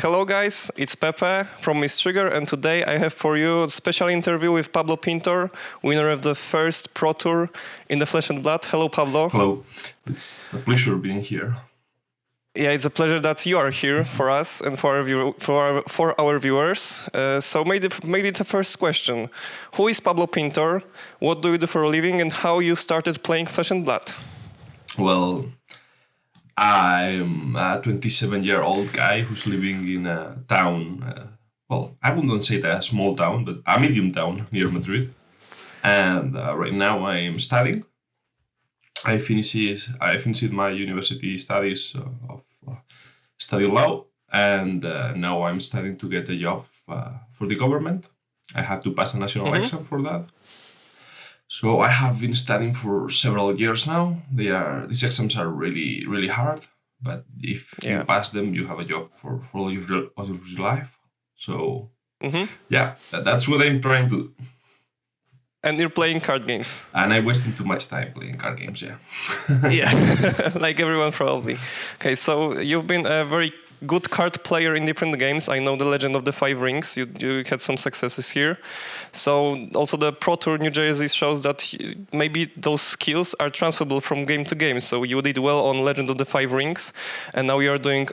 Hello guys, it's Pepe from Miss Trigger, and today I have for you a special interview with Pablo Pintor, winner of the first Pro Tour in the Flesh and Blood. Hello Pablo. Hello, it's a pleasure being here. Yeah, it's a pleasure that you are here for us and for our viewers. So maybe the first question: who is Pablo Pintor? What do you do for a living, and how you started playing Flesh and Blood? Well, I'm a 27-year-old guy who's living in a town. I wouldn't say that a small town, but a medium town near Madrid. And right now I'm studying. I finished my university studies of study law, and now I'm studying to get a job for the government. I have to pass a national exam for that. So I have been studying for several years now. These exams are really, really hard, but if you pass them, you have a job for all of your life. So that's what I'm trying to do. And you're playing card games. And I'm wasting too much time playing card games, yeah. Yeah, like everyone probably. Okay, so you've been a very good card player in different games. I know the Legend of the Five Rings. You had some successes here. So also the Pro Tour New Jersey shows that maybe those skills are transferable from game to game. So you did well on Legend of the Five Rings, and now you are doing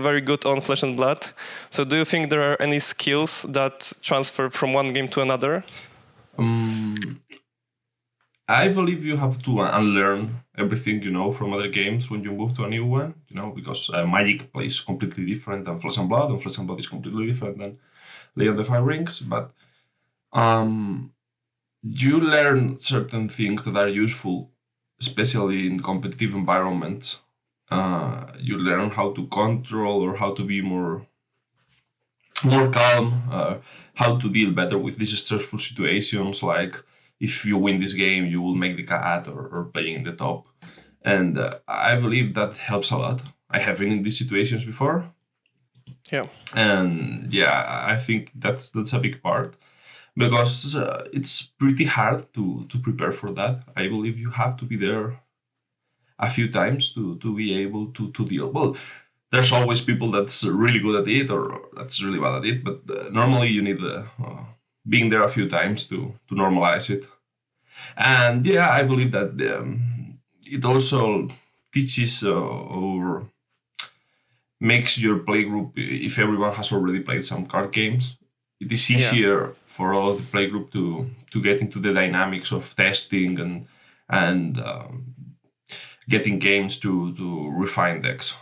very good on Flesh and Blood. So do you think there are any skills that transfer from one game to another? I believe you have to unlearn everything you know from other games when you move to a new one, because Magic plays completely different than Flesh and Blood, and Flesh and Blood is completely different than Legend of the Five Rings. But you learn certain things that are useful, especially in competitive environments. You learn how to control or how to be more calm, how to deal better with these stressful situations, like if you win this game, you will make the cut or playing in the top. And I believe that helps a lot. I have been in these situations before. Yeah. And I think that's a big part, because it's pretty hard to prepare for that. I believe you have to be there a few times to be able to deal. Well, there's always people that's really good at it or that's really bad at it, but normally you need being there a few times to normalize it. And I believe that it also teaches or makes your playgroup, if everyone has already played some card games, it is easier for all the playgroup to get into the dynamics of testing and getting games to refine decks.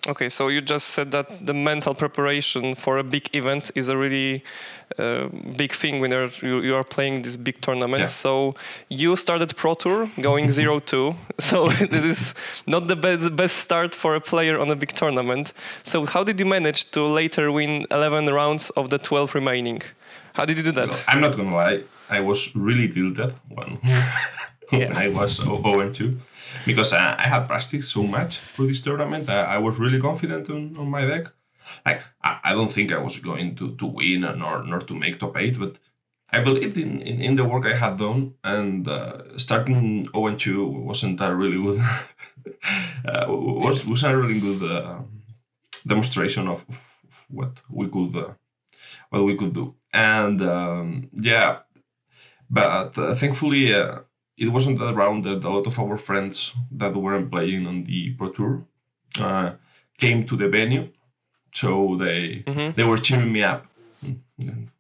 Okay, so you just said that the mental preparation for a big event is a really big thing when you are playing this big tournament. Yeah. So you started Pro Tour going 0-2. So this is not the best start for a player on a big tournament. So how did you manage to later win 11 rounds of the 12 remaining? How did you do that? Well, I'm not going to lie. I was really tilted when I was 0-2. Because I had practiced so much for this tournament. I was really confident on my deck. Like I don't think I was going to win nor to make top 8, but I believed in the work I had done, and starting 0-2 wasn't a really good was a really good demonstration of what we could do. And but thankfully. It wasn't that round that a lot of our friends that weren't playing on the Pro Tour came to the venue, so they were cheering me up. And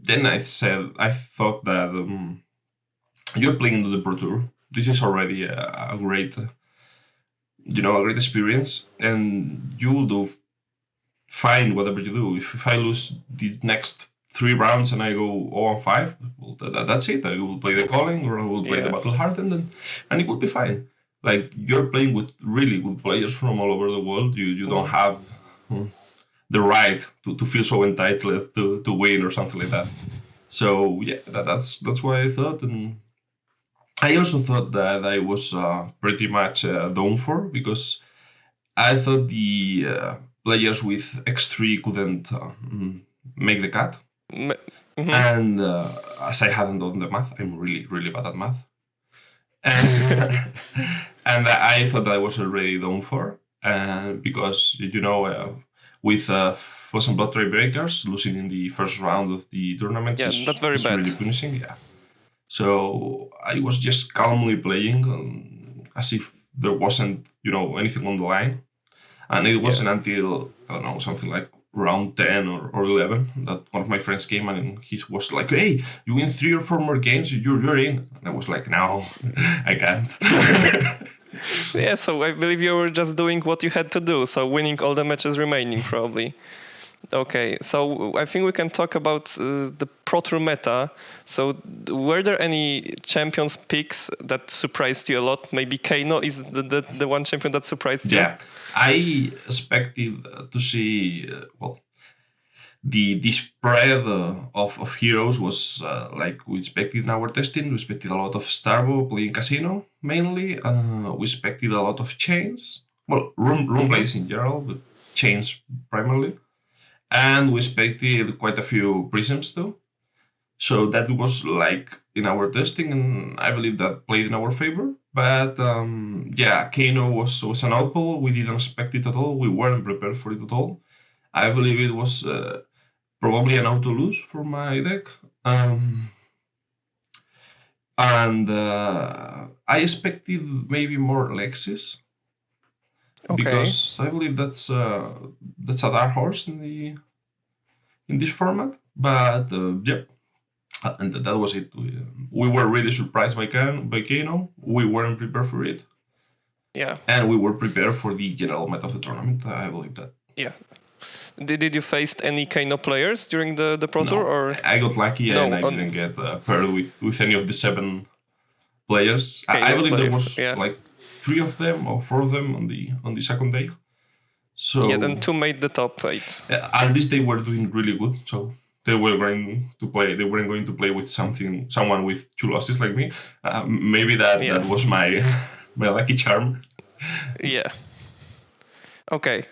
then I thought that you're playing on the Pro Tour. This is already a great, a great experience, and you will do fine whatever you do. If I lose the next 3 rounds and I go 0-5, well, that's it. I will play the calling or I will play the battle hardened, and it will be fine. Like, you're playing with really good players from all over the world. You don't have the right to feel so entitled to win or something like that. So that's what I thought. And I also thought that I was pretty much done for, because I thought the players with X3 couldn't make the cut. And as I hadn't done the math, I'm really, really bad at math. And I thought that I was already done for. because with Flesh and Blood Tiebreakers losing in the first round of the tournaments Yeah, that's very is bad. really punishing. Yeah. So I was just calmly playing as if there wasn't anything on the line, and it wasn't until I don't know something like round 10 or 11 that one of my friends came and he was like, "Hey, you win 3 or 4 more games, you're in." And I was like, "No, I can't." Yeah, so I believe you were just doing what you had to do, so winning all the matches remaining probably. Okay, so I think we can talk about the Pro Tour meta. So were there any champions picks that surprised you a lot? Maybe Kano is the one champion that surprised you? Yeah, I expected to see the spread of heroes was like we expected in our testing. We expected a lot of Starvo playing casino mainly. We expected a lot of chains. Well, room plays in general, but chains primarily. And we expected quite a few prisms too. So that was like in our testing, and I believe that played in our favor. But yeah, Kano was an outball. We didn't expect it at all. We weren't prepared for it at all. I believe it was probably an auto lose for my deck. And I expected maybe more Lexis because I believe that's a dark horse in this format. But yeah, and that was it. We were really surprised by Kano. We weren't prepared for it. Yeah. And we were prepared for the general meta of the tournament. I believe that. Yeah. Did you face any Kano players during the Pro Tour? Or I got lucky and I didn't get paired with any of the 7 players. I believe there was like 3 of them or 4 of them on the second day. So yeah, and 2 made the top 8. At least they were doing really good. So they were going to play. They weren't going to play with someone with 2 losses like me. Maybe that was my lucky charm. Yeah. Okay.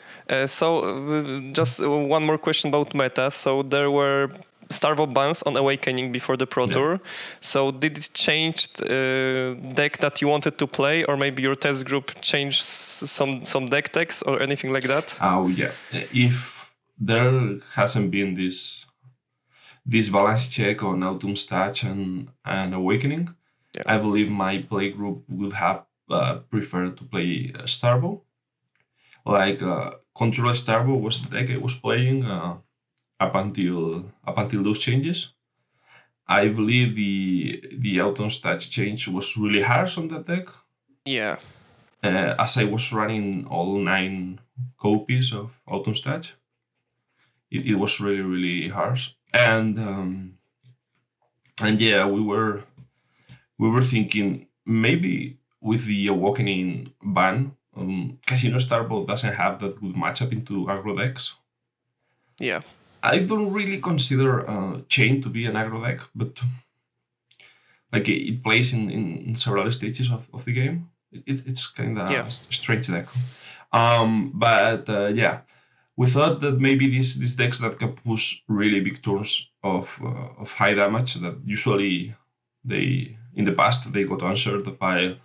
So just one more question about meta. So there were Starvo bans on Awakening before the Pro Tour. So did it change the deck that you wanted to play, or maybe your test group changed some deck techs or anything like that? Oh yeah. If there hasn't been this balance check on Autumn's Touch and Awakening, I believe my play group would have preferred to play Starvo. Like Controller Starvo was the deck I was playing up until those changes. I believe the Autumn's Touch change was really harsh on that deck. Yeah. As I was running all 9 copies of Autumn's Touch, it was really really harsh. And yeah, we were thinking maybe with the Awakening ban, Casino Starbolt doesn't have that good matchup into aggro decks. Yeah. I don't really consider Chain to be an aggro deck, but like it plays in several stages of the game. It's kind of a strange deck. But yeah, we thought that maybe these decks that can push really big turns of high damage that usually they in the past they got answered by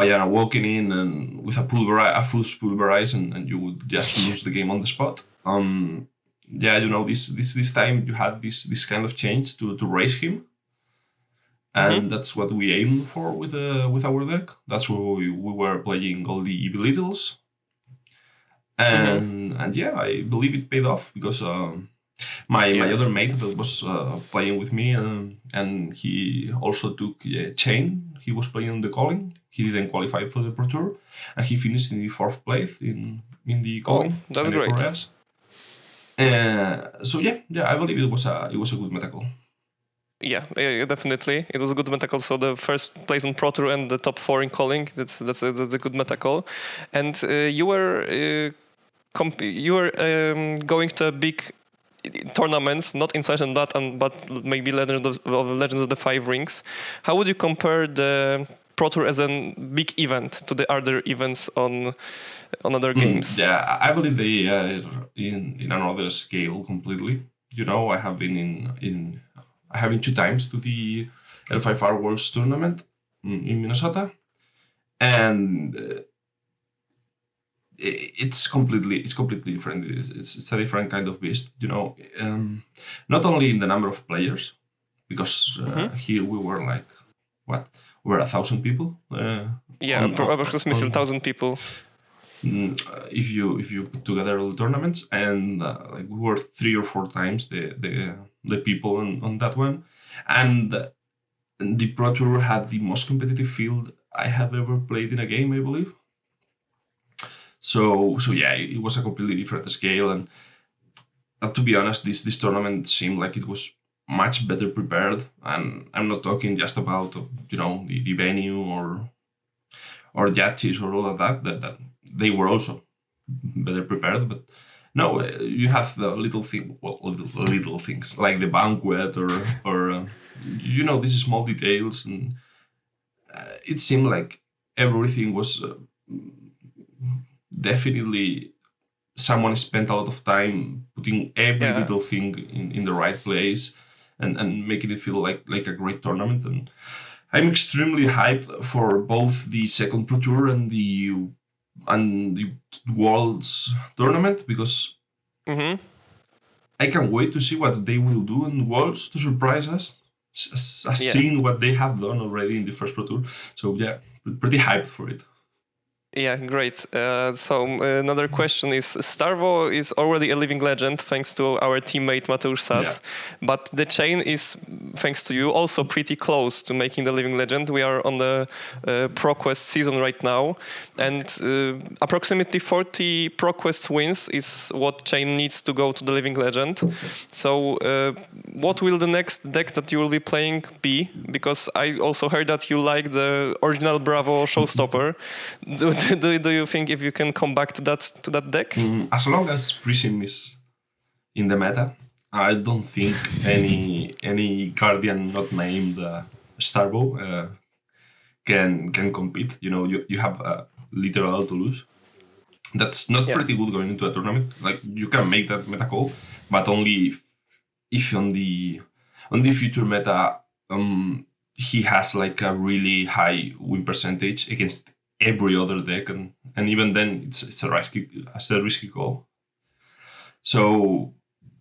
an Awakening and with a full pulverize and you would just lose the game on the spot. Yeah, this time you had this kind of change to raise him, and that's what we aimed for with our deck. That's where we were playing all the Evil Littles, and yeah, I believe it paid off because my other mate that was playing with me and he also took Chain. He was playing the Calling. He didn't qualify for the Pro Tour, and he finished in the 4th place in the Calling. Oh, that's great. So yeah, I believe it was a good meta call. Yeah, definitely. It was a good meta call. So the first place in Pro Tour and the top 4 in Calling. That's a good meta call. And you were going to a big tournaments, not in Flesh and Blood, but maybe Legends of the Five Rings. How would you compare the Pro Tour as a big event to the other events on other games? Yeah, I believe they are in another scale completely. I have been I have been 2 times to the L5R Worlds tournament in Minnesota, and it's completely different. It's a different kind of beast. Not only in the number of players, because here we were like what over 1,000 people. Yeah, approximately on 1,000 people. If you put together all the tournaments, and like we were 3 or 4 times the people on that one, and the Pro Tour had the most competitive field I have ever played in a game, I believe. So yeah, it was a completely different scale, and to be honest, this tournament seemed like it was much better prepared. And I'm not talking just about the venue or judges or all of that they were also better prepared, but no, you have the little things like the banquet or these small details, and it seemed like everything was definitely someone spent a lot of time putting every little thing in the right place and making it feel like a great tournament. And I'm extremely hyped for both the second Pro Tour and the Worlds tournament, because I can't wait to see what they will do in Worlds to surprise us, seeing what they have done already in the first Pro Tour. So yeah, pretty hyped for it. Yeah, great. So another question is, Starvo is already a living legend thanks to our teammate Mateusz Sas, but the chain is, thanks to you, also pretty close to making the living legend. We are on the ProQuest season right now, and approximately 40 ProQuest wins is what chain needs to go to the living legend. So what will the next deck that you will be playing be? Because I also heard that you like the original Bravo Showstopper. Do you think if you can come back to that deck? As long as Prism is in the meta, I don't think any Guardian not named Starvo can compete. You have literal to lose. That's not pretty good going into a tournament. Like, you can make that meta call, but only if on the future meta he has like a really high win percentage against every other deck, and even then it's a risky call. So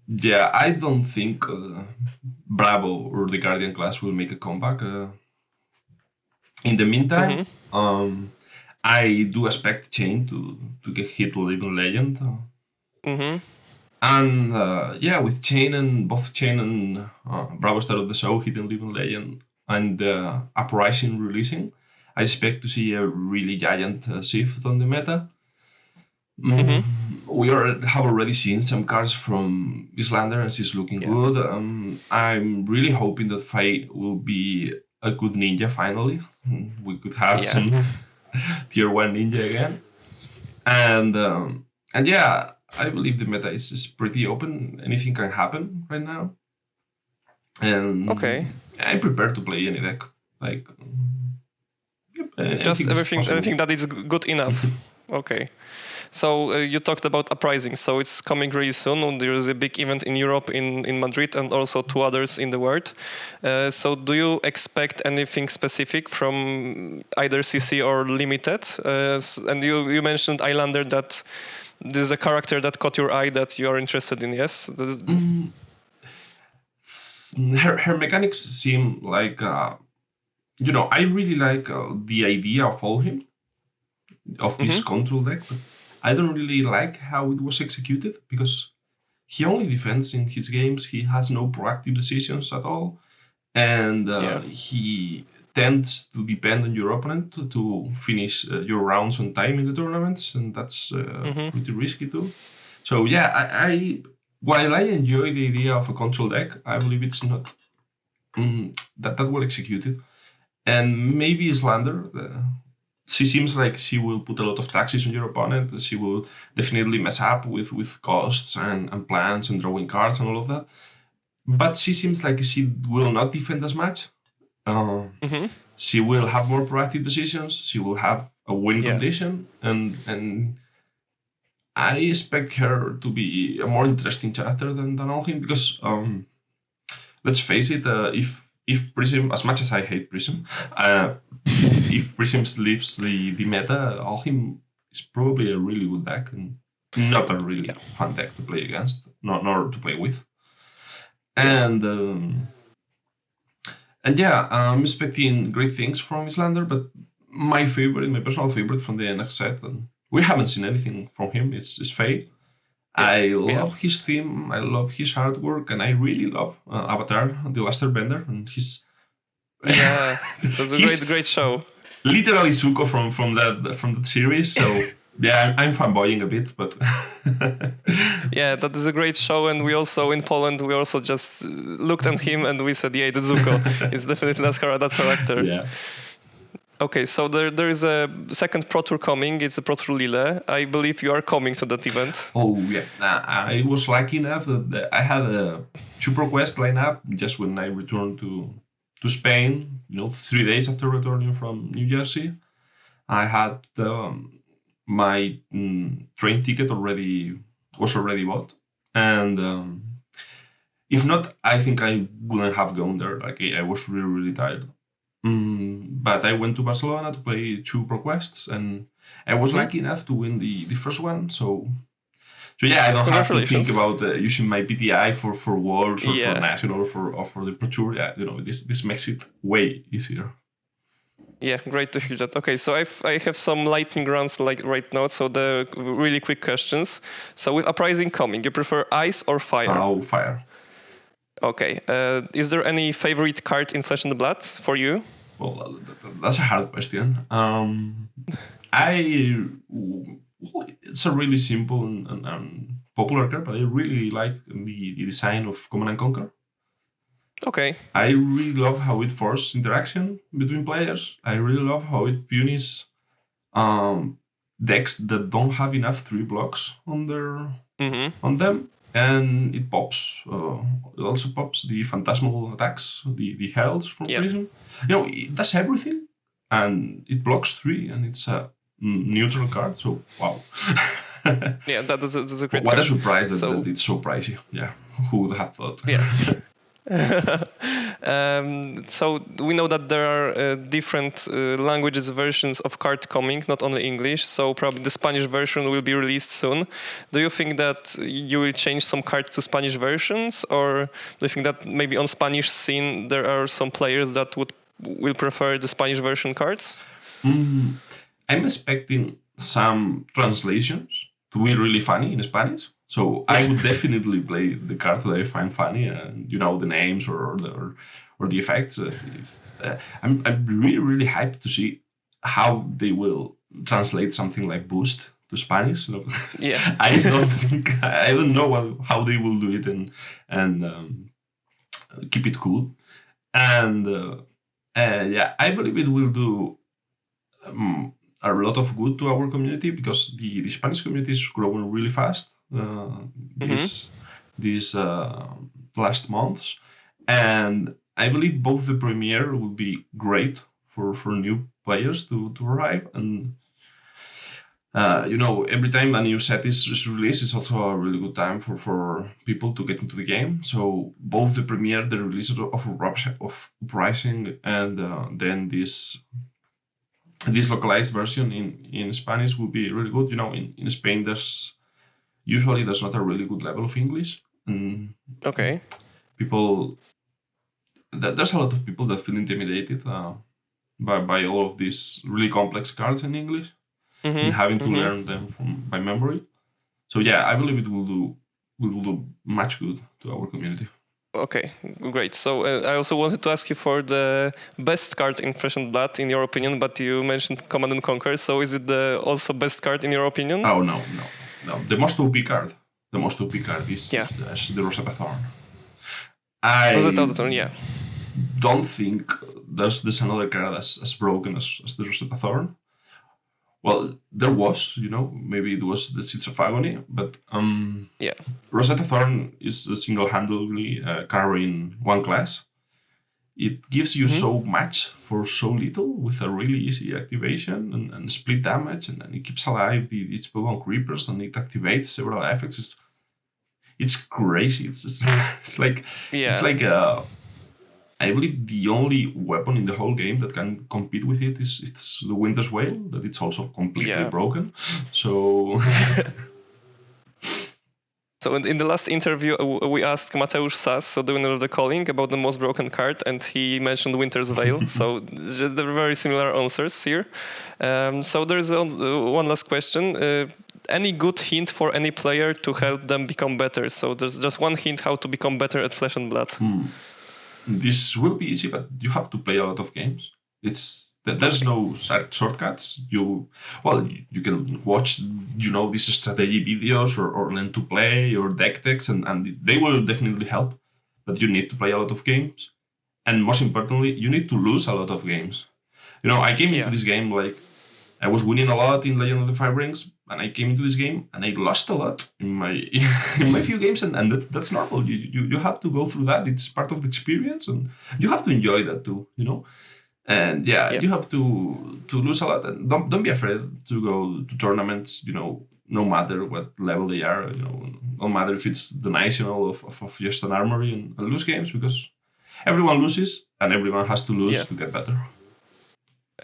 yeah, I don't think Bravo or the Guardian class will make a comeback. In the meantime, I do expect Chain to get hit Living Legend. And with Chain and Bravo Star of the Show hitting Living Legend and Uprising releasing, I expect to see a really giant shift on the meta. We have already seen some cards from Islander, and she's looking good. I'm really hoping that Faye will be a good ninja finally. We could have some tier 1 ninja again. And yeah, I believe the meta is pretty open. Anything can happen right now. And I'm prepared to play any deck. Like, just everything that is good enough. Okay. So you talked about Uprising, so it's coming really soon. There is a big event in Europe, in Madrid, and also 2 others in the world. So do you expect anything specific from either CC or Limited? And you mentioned Islander, that this is a character that caught your eye that you are interested in, yes? Her mechanics seem like, I really like the idea of Olhim, of this control deck, but I don't really like how it was executed, because he only defends in his games. He has no proactive decisions at all, and he tends to depend on your opponent to finish your rounds on time in the tournaments, and that's pretty risky too. So yeah, while I enjoy the idea of a control deck, I believe it's not that well executed. And maybe Slander. She seems like she will put a lot of taxes on your opponent. She will definitely mess up with costs and plans and drawing cards and all of that. But she seems like she will not defend as much. She will have more proactive decisions. She will have a win condition, and I expect her to be a more interesting character than Olhim, because let's face it, if Prism, as much as I hate Prism, if Prism leaves the meta, Olhim is probably a really good deck and not a Yeah. really fun deck to play against, nor to play with. Yeah. And yeah, I'm expecting great things from Islander, but my personal favorite from the next set, and we haven't seen anything from him, is Faye. Yeah. I We have. love his theme, I love his artwork, and I really love Avatar, the Last Airbender, and Yeah. That's a he's great show. literally Zuko from that series. So yeah, I'm fanboying a bit, but Yeah, that is a great show, and we also in Poland we also just looked at him and we said, yeah, it's Zuko. It's definitely that character. yeah. Okay, so there is a second Pro Tour coming. It's a Pro Tour Lille. I believe you are coming to that event. Oh yeah, I was lucky enough that I had a super quest lineup just when I returned to Spain. 3 days after returning from New Jersey, I had my train ticket was already bought, and if not, I think I wouldn't have gone there. Like I was really tired. But I went to Barcelona to play 2 pro quests, and I was lucky enough to win the first one. So yeah, I don't have to think Congratulations. about using my PTI for Worlds or for Yeah. National or for the Pro Tour. Yeah, this makes it way easier. Yeah, great to hear that. Okay, so I have some lightning rounds like right now. So the really quick questions. So with Uprising coming, you prefer ice or fire? Oh, fire. Okay. Is there any favorite card in Flesh and Blood for you? Well, that's a hard question. I well, it's a really simple and popular card, but I really like the design of Command and Conquer. Okay. I really love how it forces interaction between players. I really love how it punishes um, decks that don't have enough 3 blocks on them, and it pops. It also pops the phantasmal attacks, the heralds from Yeah. Prism. It does everything, and it blocks 3, and it's a neutral card. So wow. Yeah, that's a great What a card. surprise that So it's so pricey. Yeah, who would have thought? yeah. So we know that there are different languages versions of card coming, not only English. So probably the Spanish version will be released soon. Do you think that you will change some cards to Spanish versions, or do you think that maybe on Spanish scene there are some players that will prefer the Spanish version cards? I'm expecting some translations to be really funny in Spanish. So I would definitely play the cards that I find funny, and the names or the effects. I'm really hyped to see how they will translate something like Boost to Spanish. Yeah. I don't know how they will do it and keep it cool. And yeah, I believe it will do a lot of good to our community because the Spanish community is growing really fast these last months, and I believe both the premiere will be great for new players to arrive, and every time a new set is released, it's also a really good time for people to get into the game. So both the premiere, the release of Uprising, and then this localized version in Spanish will be really good. In Spain, there's not a really good level of English, and Okay. there's a lot of people that feel intimidated by all of these really complex cards in English and having to learn them by memory. So yeah, I believe it will do much good to our community. Okay, great. So I also wanted to ask you for the best card in Flesh and Blood, in your opinion, but you mentioned Command and Conquer. So is it the also best card in your opinion? Oh no. The most OP card. The most OP card is Yeah. the Rosetta Thorn. Rosetta I Thorn, yeah. don't think there's another card as broken as the Rosetta Thorn. Well, there was, maybe it was the Seeds of Agony, but Yeah. Rosetta Thorn is single-handedly carrying one class. It gives you so much for so little with a really easy activation and split damage, and it keeps alive the spellbound creepers, and it activates several effects. It's crazy. It's like Yeah. it's like I believe the only weapon in the whole game that can compete with it is it's the Winter's Whale, that it's also completely Yeah. broken. So So in the last interview, we asked Mateusz Sas, so the winner of the calling, about the most broken card, and he mentioned Winter's Veil. So there are very similar answers here. So there's one last question. Any good hint for any player to help them become better? So there's just one hint how to become better at Flesh and Blood. This will be easy, but you have to play a lot of games. There's no shortcuts. You can watch these strategy videos or learn to play or deck techs, and they will definitely help. But you need to play a lot of games, and most importantly, you need to lose a lot of games. I came into this game like I was winning a lot in Legend of the Five Rings, and I came into this game and I lost a lot in my in my few games, and that's normal. You have to go through that. It's part of the experience, and you have to enjoy that too. And you have to lose a lot, and don't be afraid to go to tournaments. No matter what level they are. No matter if it's the national of just an armory, and lose games, because everyone loses and everyone has to lose to get better.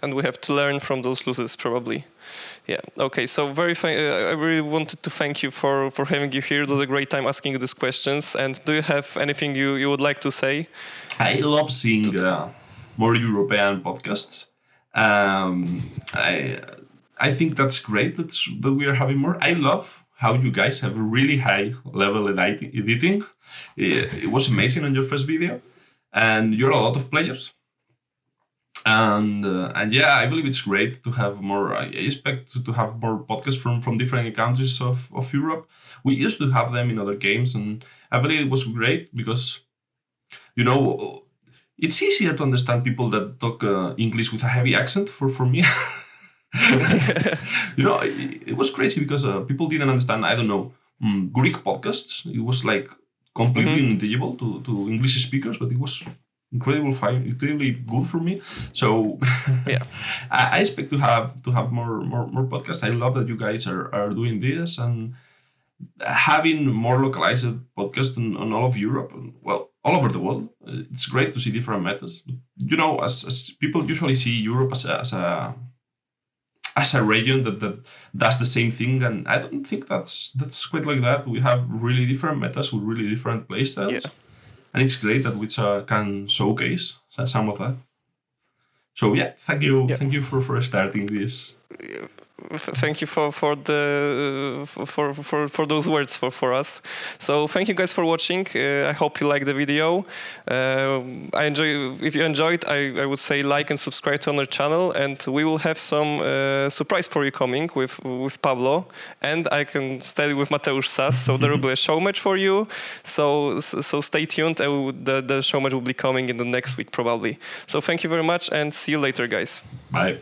And we have to learn from those losses, probably. Yeah. Okay. So I really wanted to thank you for having you here. It was a great time asking you these questions. And do you have anything you would like to say? I love seeing more European podcasts. I think that's great that we are having more. I love how you guys have a really high level editing. It was amazing on your first video, and you're a lot of players. And I believe it's great to have more. I expect to have more podcasts from different countries of Europe. We used to have them in other games, and I believe it was great because, it's easier to understand people that talk English with a heavy accent for me. It was crazy because people didn't understand, I don't know, Greek podcasts. It was like completely unintelligible to English speakers, but it was incredibly good for me. So I expect to have more podcasts. I love that you guys are doing this and having more localized podcasts on all of Europe, well, all over the world. It's great to see different metas. As people usually see Europe as a region that does the same thing, and I don't think that's quite like that. We have really different metas with really different playstyles. Yeah. And it's great that we can showcase some of that. So thank you for starting this. Thank you for those words for us. So thank you guys for watching. I hope you like the video. If you enjoyed, I would say like and subscribe to our channel, and we will have some surprise for you coming with Pablo, and I can stay with Mateusz Sas. So there will be a show match for you. So stay tuned. The show match will be coming in the next week probably. So thank you very much, and see you later, guys. Bye.